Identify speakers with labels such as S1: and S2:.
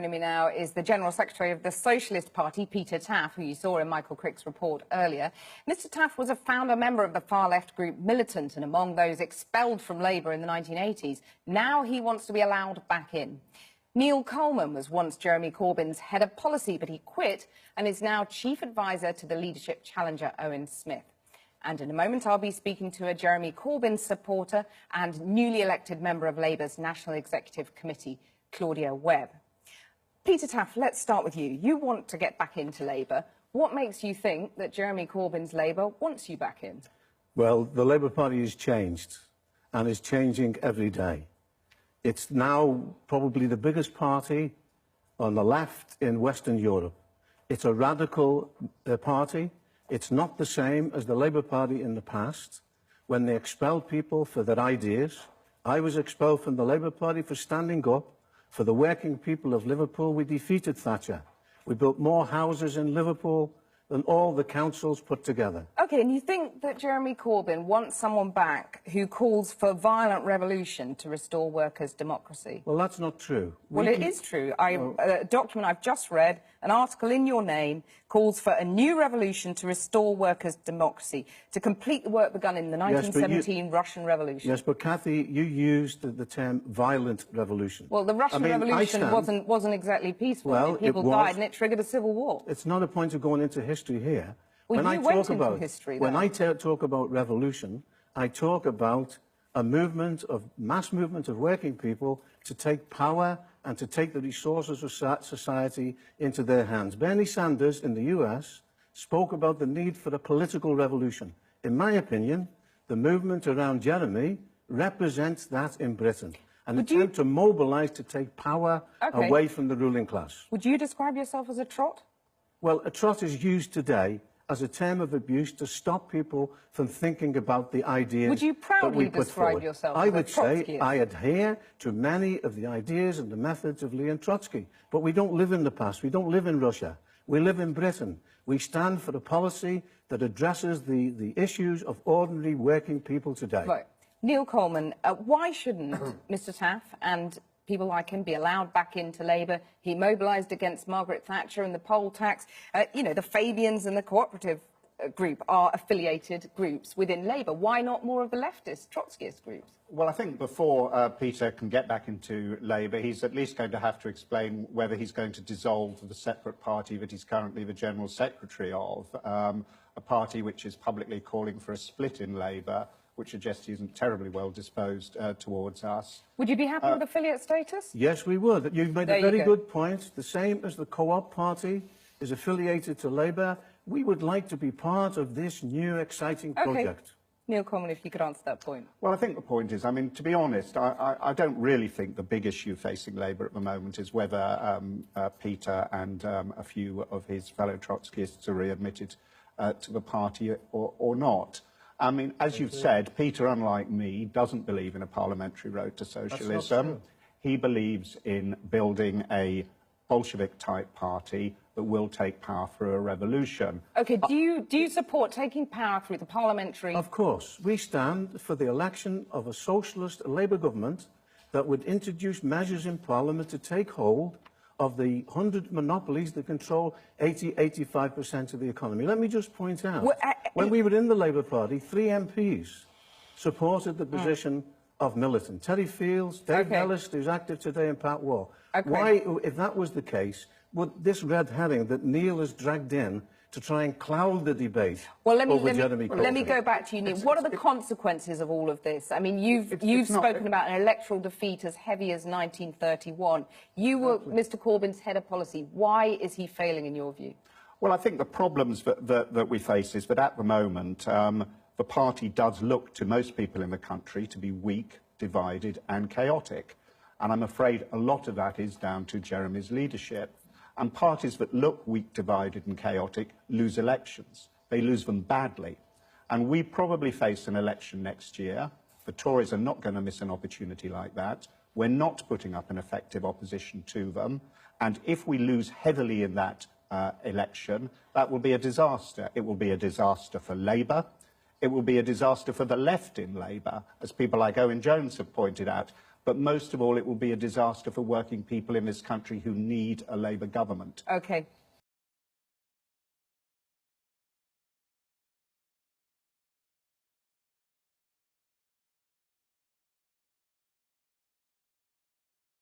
S1: Joining me now is the General Secretary of the Socialist Party, Peter Taaffe, who you saw in Michael Crick's report earlier. Mr Taaffe was a founder member of the far-left group Militant and among those expelled from Labour in the 1980s. Now he wants to be allowed back in. Neil Coleman was once Jeremy Corbyn's head of policy, but he quit and is now chief advisor to the leadership challenger Owen Smith. And in a moment, I'll be speaking to a Jeremy Corbyn supporter and newly elected member of Labour's National Executive Committee, Claudia Webb. Peter Taaffe, let's start with you. You want to get back into Labour. What makes you think that Jeremy Corbyn's Labour wants you back in?
S2: Well, the Labour Party has changed and is changing every day. It's now probably the biggest party on the left in Western Europe. It's a radical party. It's not the same as the Labour Party in the past, when they expelled people for their ideas. I was expelled from the Labour Party for standing up for the working people of Liverpool. We defeated Thatcher. We built more houses in Liverpool than all the councils put together. OK,
S1: and you think that Jeremy Corbyn wants someone back who calls for violent revolution to restore workers' democracy?
S2: Well, that's not true.
S1: Well, it is true. A document I've just read, an article in your name, calls for a new revolution to restore workers' democracy, to complete the work begun in the 1917 Russian Revolution.
S2: Yes, but Cathy, you used the term violent revolution.
S1: Well, the Russian Revolution wasn't exactly peaceful.
S2: Well,
S1: people died and it triggered a civil war.
S2: It's not a point of going into history here.
S1: Well, when
S2: I talk about revolution, I talk about a mass movement of working people to take power and to take the resources of society into their hands. Bernie Sanders in the US spoke about the need for a political revolution. In my opinion, the movement around Jeremy represents that in Britain. An attempt to mobilise to take power away from the ruling class.
S1: Would you describe yourself as a trot?
S2: Well, a trot is used today as a term of abuse to stop people from thinking about the ideas
S1: Would you proudly describe yourself
S2: I
S1: as
S2: would
S1: a
S2: say I adhere to many of the ideas and the methods of Leon Trotsky. But we don't live in the past. We don't live in Russia. We live in Britain. We stand for a policy that addresses the issues of ordinary working people today.
S1: Right. Neil Coleman, why shouldn't Mr Taaffe and people like him be allowed back into Labour? He mobilised against Margaret Thatcher and the poll tax. You know, the Fabians and the cooperative group are affiliated groups within Labour. Why not more of the leftist, Trotskyist groups?
S3: Well, I think before Peter can get back into Labour, he's at least going to have to explain whether he's going to dissolve the separate party that he's currently the General Secretary of, a party which is publicly calling for a split in Labour, which suggests he isn't terribly well disposed towards us.
S1: Would you be happy with affiliate status?
S2: Yes, we would. You've made a very good point. The same as the Co-op Party is affiliated to Labour. We would like to be part of this new, exciting project.
S1: Neil Coleman, if you could answer that point.
S3: Well, I think the point is, I mean, to be honest, I don't really think the big issue facing Labour at the moment is whether Peter and a few of his fellow Trotskyists are readmitted to the party or not. I mean, as you've said, Peter, unlike me, doesn't believe in a parliamentary road to socialism. He believes in building a Bolshevik-type party that will take power through a revolution.
S1: OK, do you support taking power through the parliamentary...
S2: Of course. We stand for the election of a socialist Labour government that would introduce measures in Parliament to take hold of the 100 monopolies that control 85% of the economy. Let me just point out, when we were in the Labour Party, 3 MPs supported the position of Militant. Terry Fields, Dave Ellis, who's active today, and Pat Waugh. Why, if that was the case, would this red herring that Neil has dragged in to try and cloud the debate over Jeremy Corbyn?
S1: Let me go back to you, Neil. What are the consequences of all of this? I mean, you've spoken about an electoral defeat as heavy as 1931. You were Mr Corbyn's head of policy. Why is he failing, in your view?
S3: Well, I think the problems that we face is that at the moment, the party does look to most people in the country to be weak, divided and chaotic. And I'm afraid a lot of that is down to Jeremy's leadership. And parties that look weak, divided and chaotic lose elections. They lose them badly. And we probably face an election next year. The Tories are not going to miss an opportunity like that. We're not putting up an effective opposition to them. And if we lose heavily in that election, that will be a disaster. It will be a disaster for Labour. It will be a disaster for the left in Labour, as people like Owen Jones have pointed out. but most of all, it will be a disaster for working people in this country who need a Labour government.
S1: OK.